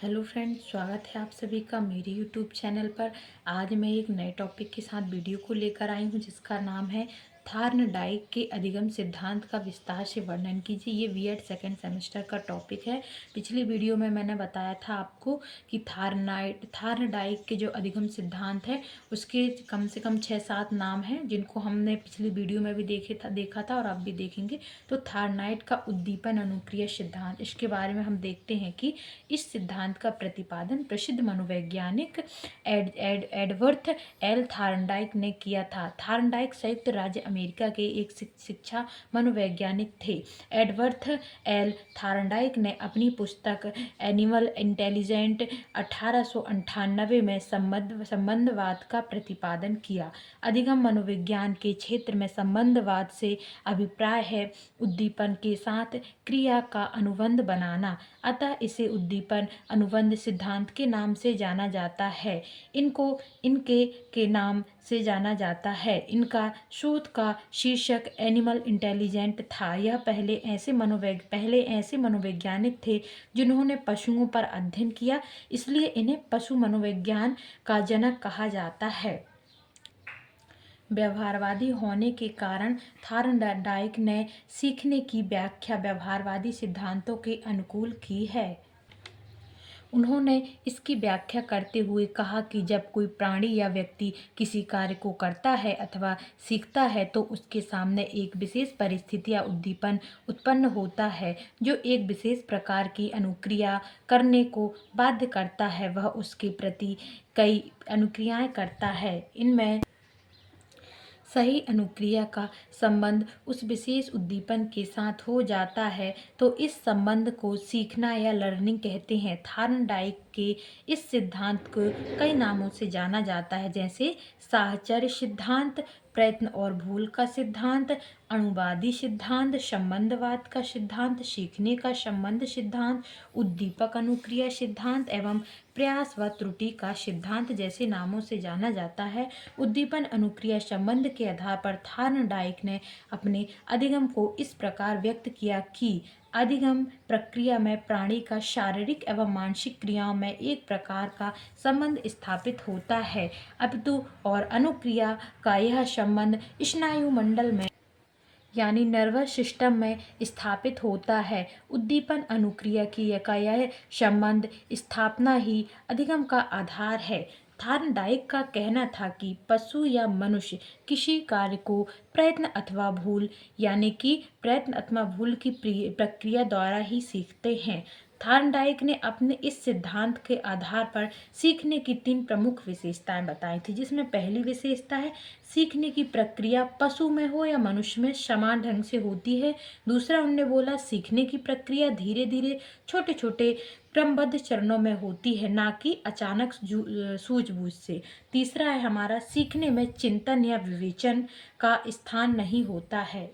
Hello friends, स्वागत है आप सभी का मेरे यूट्यूब चैनल पर। आज मैं एक नए टॉपिक के साथ वीडियो को लेकर आई हूं जिसका नाम है थार्नडाइक के अधिगम सिद्धांत का विस्तार से वर्णन कीजिए। ये बीएड सेकेंड सेमेस्टर का टॉपिक है। पिछली वीडियो में मैंने बताया था आपको कि थार्नडाइक के जो अधिगम सिद्धांत है उसके कम से कम 6-7 नाम हैं जिनको हमने पिछली वीडियो में भी देखा था और आप भी देखेंगे। तो थार्नाइट का उद्दीपन अनुक्रिया सिद्धांत, इसके बारे में हम देखते हैं कि इस सिद्धांत का प्रतिपादन प्रसिद्ध मनोवैज्ञानिक एडवर्थ एल थार्नडाइक ने किया था। थार्नडाइक संयुक्त राज्य अमेरिका के एक शिक्षा मनोवैज्ञानिक थे। एडवर्थ एल थार्नडाइक ने अपनी पुस्तक एनिमल इंटेलिजेंट 1898 में संबंधवाद का प्रतिपादन किया। अधिगम मनोविज्ञान के क्षेत्र में संबंधवाद से अभिप्राय है उद्दीपन के साथ क्रिया का अनुबंध बनाना, अतः इसे उद्दीपन अनुबंध सिद्धांत के नाम से जाना जाता है। इनके के नाम से जाना जाता है। इनका शोध का शीर्षक एनिमल इंटेलिजेंट था। यह पहले ऐसे मनोवैज्ञानिक थे जिन्होंने पशुओं पर अध्ययन किया, इसलिए इन्हें पशु मनोविज्ञान का जनक कहा जाता है। व्यवहारवादी होने के कारण थार्नडाइक ने सीखने की व्याख्या व्यवहारवादी सिद्धांतों के अनुकूल की है। उन्होंने इसकी व्याख्या करते हुए कहा कि जब कोई प्राणी या व्यक्ति किसी कार्य को करता है अथवा सीखता है तो उसके सामने एक विशेष परिस्थिति या उद्दीपन उत्पन्न होता है जो एक विशेष प्रकार की अनुक्रिया करने को बाध्य करता है। वह उसके प्रति कई अनुक्रियाएं करता है। इनमें सही अनुक्रिया का संबंध उस विशेष उद्दीपन के साथ हो जाता है तो इस संबंध को सीखना या लर्निंग कहते हैं। थार्नडाइक के इस सिद्धांत को कई नामों से जाना जाता है, जैसे साहचर्य सिद्धांत, प्रयत्न और भूल का सिद्धांत, अणुवादी सिद्धांत, संबंधवाद का सिद्धांत, सीखने का संबंध सिद्धांत, उद्दीपक अनुक्रिया सिद्धांत एवं प्रयास व त्रुटि का सिद्धांत जैसे नामों से जाना जाता है। उद्दीपन अनुक्रिया संबंध के आधार पर थार्नडाइक ने अपने अधिगम को इस प्रकार व्यक्त किया कि अधिगम प्रक्रिया में प्राणी का शारीरिक एवं मानसिक क्रियाओं में एक प्रकार का संबंध स्थापित होता है, अपितु और अनुक्रिया का यह संबंध स्नायु मंडल में यानी नर्वस सिस्टम में स्थापित होता है। उद्दीपन अनुक्रिया की यह संबंध स्थापना ही अधिगम का आधार है। थार्नडाइक का कहना था कि पशु या मनुष्य किसी कार्य को प्रयत्न अथवा भूल की प्रक्रिया द्वारा ही सीखते हैं। थार्नडाइक ने अपने इस सिद्धांत के आधार पर सीखने की 3 प्रमुख विशेषताएं बताई थी, जिसमें पहली विशेषता है सीखने की प्रक्रिया पशु में हो या मनुष्य में समान ढंग से होती है। दूसरा उन्होंने बोला सीखने की प्रक्रिया धीरे धीरे छोटे छोटे क्रमबद्ध चरणों में होती है, ना कि अचानक सूझबूझ से। तीसरा है हमारा सीखने में चिंतन या विवेचन का स्थान नहीं होता है।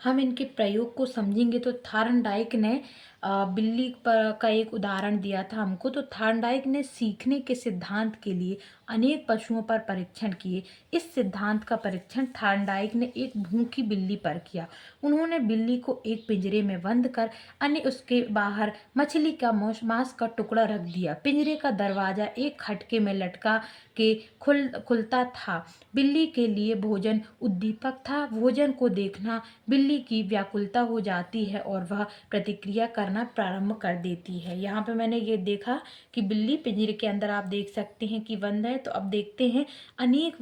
हम इनके प्रयोग को समझेंगे तो थार्नडाइक ने बिल्ली का एक उदाहरण दिया था हमको। तो थार्नडाइक ने सीखने के सिद्धांत के लिए अनेक पशुओं पर परीक्षण किए। इस सिद्धांत का परीक्षण थार्नडाइक ने एक भूखी बिल्ली पर किया। उन्होंने बिल्ली को एक पिंजरे में बंद कर अन्य उसके बाहर मछली का मांस का टुकड़ा रख दिया। पिंजरे का दरवाजा एक खटके में लटका के खुलता था। बिल्ली के लिए भोजन उद्दीपक था। भोजन को देखना बिल्ली की व्याकुलता हो जाती है और वह प्रतिक्रिया करना प्रारंभ कर देती है। यहाँ पे मैंने ये देखा कि बिल्ली पिंजरे के अंदर आप देख सकते हैं कि बंद है। तो अब देखते हैं अनेक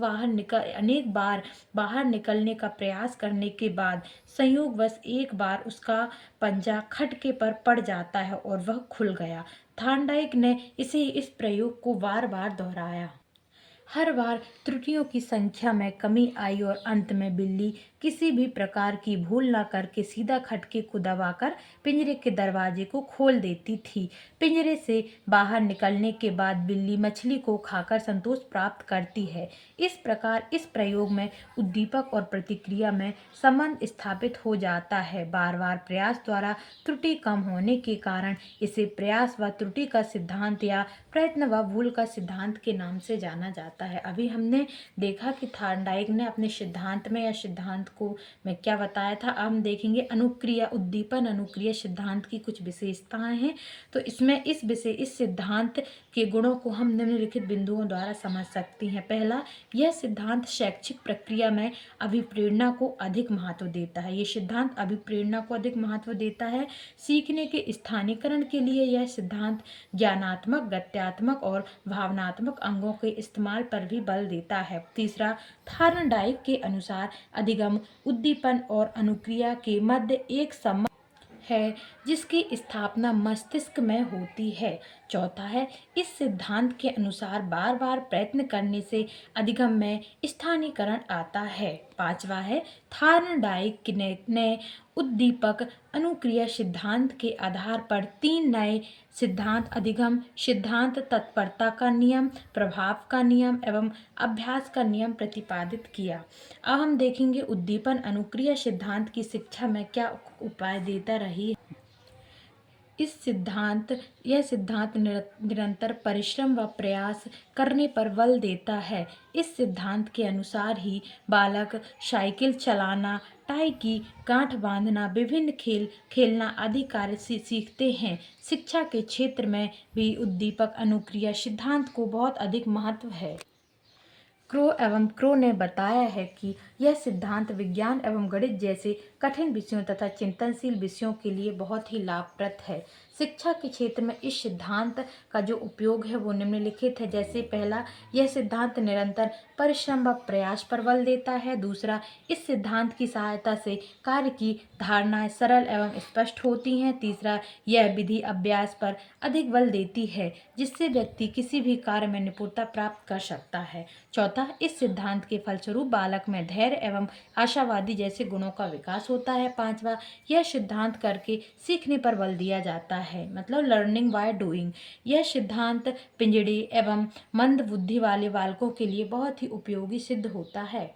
बार बाहर निकलने का प्रयास करने के बाद संयोगवश एक बार उसका पंजा खटके पर पड़ जाता है और वह खुल गया। थार्नडाइक ने इस प्रयोग को बार बार दोहराया। हर बार त्रुटियों की संख्या में कमी आई और अंत में बिल्ली किसी भी प्रकार की भूल न करके सीधा खटके को दबाकर पिंजरे के दरवाजे को खोल देती थी। पिंजरे से बाहर निकलने के बाद बिल्ली मछली को खाकर संतोष प्राप्त करती है। इस प्रकार इस प्रयोग में उद्दीपक और प्रतिक्रिया में संबंध स्थापित हो जाता है। बार बार प्रयास द्वारा त्रुटि कम होने के कारण इसे प्रयास व त्रुटि का सिद्धांत या प्रयत्न व भूल का सिद्धांत के नाम से जाना जाता है। अभी हमने देखा कि थार्नडाइक ने अपने सिद्धांत में या सिद्धांत को मैं क्या बताया था। अब हम देखेंगे अनुक्रिया उद्दीपन अनुक्रिया सिद्धांत की कुछ विशेषताएं हैं। तो इसमें इस सिद्धांत के गुणों को हम निम्नलिखित बिंदुओं द्वारा समझ सकते हैं। पहला, यह सिद्धांत शैक्षिक प्रक्रिया में अभिप्रेरणा को अधिक महत्व देता है। ये सिद्धांत अभिप्रेरणा को अधिक महत्व देता है। सीखने के स्थानीयकरण के लिए यह सिद्धांत ज्ञानात्मक, गत्यात्मक और भावनात्मक अंगों के इस्तेमाल पर भी बल देता है। तीसरा, थार्नडाइक के अनुसार अधिगम, उद्दीपन और अनुक्रिया के मध्य एक संबंध है जिसकी स्थापना मस्तिष्क में होती है। चौथा है, इस सिद्धांत के अनुसार बार बार प्रयत्न करने से अधिगम में स्थानीयकरण आता है। पांचवा है, थार्नडाइक ने उद्दीपक अनुक्रिया सिद्धांत के आधार पर 3 नए सिद्धांत अधिगम सिद्धांत, तत्परता का नियम, प्रभाव का नियम एवं अभ्यास का नियम प्रतिपादित किया। अब हम देखेंगे उद्दीपन अनुक्रिया सिद्धांत की शिक्षा में क्या उपाय देता रही। यह सिद्धांत निरंतर परिश्रम व प्रयास करने पर बल देता है। इस सिद्धांत के अनुसार ही बालक साइकिल चलाना, टाई की गांठ बांधना, विभिन्न खेल खेलना आदि कार्य सीखते हैं। शिक्षा के क्षेत्र में भी उद्दीपक अनुक्रिया सिद्धांत को बहुत अधिक महत्व है। क्रो ने बताया है कि यह सिद्धांत विज्ञान एवं गणित जैसे कठिन विषयों तथा चिंतनशील विषयों के लिए बहुत ही लाभप्रद है। शिक्षा के क्षेत्र में इस सिद्धांत का जो उपयोग है वो निम्नलिखित है। जैसे पहला, यह सिद्धांत निरंतर परिश्रम व प्रयास पर बल देता है। दूसरा, इस सिद्धांत की सहायता से कार्य की धारणाएं सरल एवं स्पष्ट होती हैं। तीसरा, यह विधि अभ्यास पर अधिक बल देती है जिससे व्यक्ति किसी भी कार्य में निपुणता प्राप्त कर सकता है। चौथा, इस सिद्धांत के फलस्वरूप बालक में धैर्य एवं आशावादी जैसे गुणों का विकास होता है। पांचवा, यह सिद्धांत करके सीखने पर बल दिया जाता है, मतलब लर्निंग बाय डूइंग। यह सिद्धांत पिंजड़े एवं मंद बुद्धि वाले बालकों के लिए बहुत ही उपयोगी सिद्ध होता है।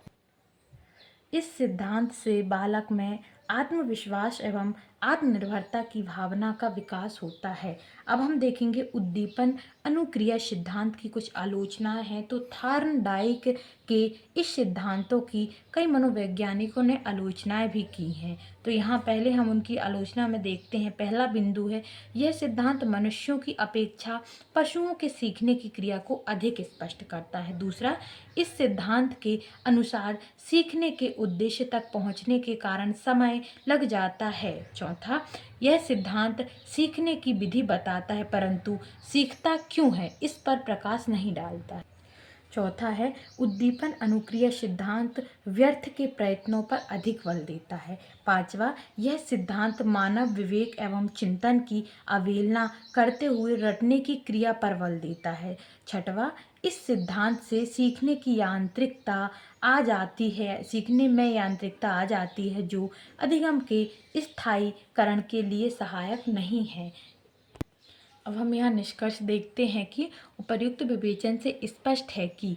इस सिद्धांत से बालक में आत्मविश्वास एवं आत्मनिर्भरता की भावना का विकास होता है। अब हम देखेंगे उद्दीपन अनुक्रिया सिद्धांत की कुछ आलोचनाएं हैं। तो थार्नडाइक के इस सिद्धांतों की कई मनोवैज्ञानिकों ने आलोचनाएं भी की हैं। तो यहाँ पहले हम उनकी आलोचना में देखते हैं। पहला बिंदु है, यह सिद्धांत मनुष्यों की अपेक्षा पशुओं के सीखने की क्रिया को अधिक स्पष्ट करता है। दूसरा, इस सिद्धांत के अनुसार सीखने के उद्देश्य तक पहुँचने के कारण समय लग जाता है। चौथा, यह सिद्धांत सीखने की विधि बताता है परंतु सीखता क्यों है इस पर प्रकाश नहीं डालता है। चौथा है, उद्दीपन अनुक्रिया सिद्धांत व्यर्थ के प्रयत्नों पर अधिक बल देता है। पांचवा, यह सिद्धांत मानव विवेक एवं चिंतन की अवहेलना करते हुए रटने की क्रिया पर बल देता है। छठवां, इस सिद्धांत से सीखने में यांत्रिकता आ जाती है जो अधिगम के स्थायीकरण के लिए सहायक नहीं है। अब हम यहाँ निष्कर्ष देखते हैं कि उपर्युक्त विवेचन से स्पष्ट है कि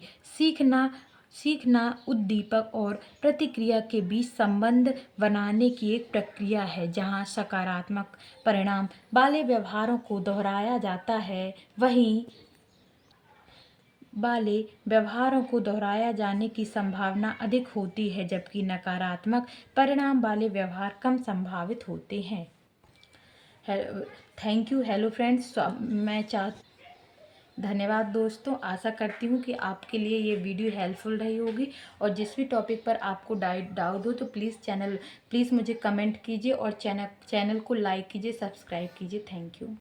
सीखना उद्दीपक और प्रतिक्रिया के बीच संबंध बनाने की एक प्रक्रिया है। जहाँ सकारात्मक परिणाम वाले व्यवहारों को दोहराया जाता है, वहीं वाले व्यवहारों को दोहराया जाने की संभावना अधिक होती है, जबकि नकारात्मक परिणाम वाले व्यवहार कम संभावित होते हैं। Thank you. हेलो फ्रेंड्स, धन्यवाद दोस्तों। आशा करती हूँ कि आपके लिए ये वीडियो हेल्पफुल रही होगी और जिस भी टॉपिक पर आपको डाउट हो तो प्लीज़ मुझे कमेंट कीजिए और चैनल को लाइक कीजिए, सब्सक्राइब कीजिए। Thank you.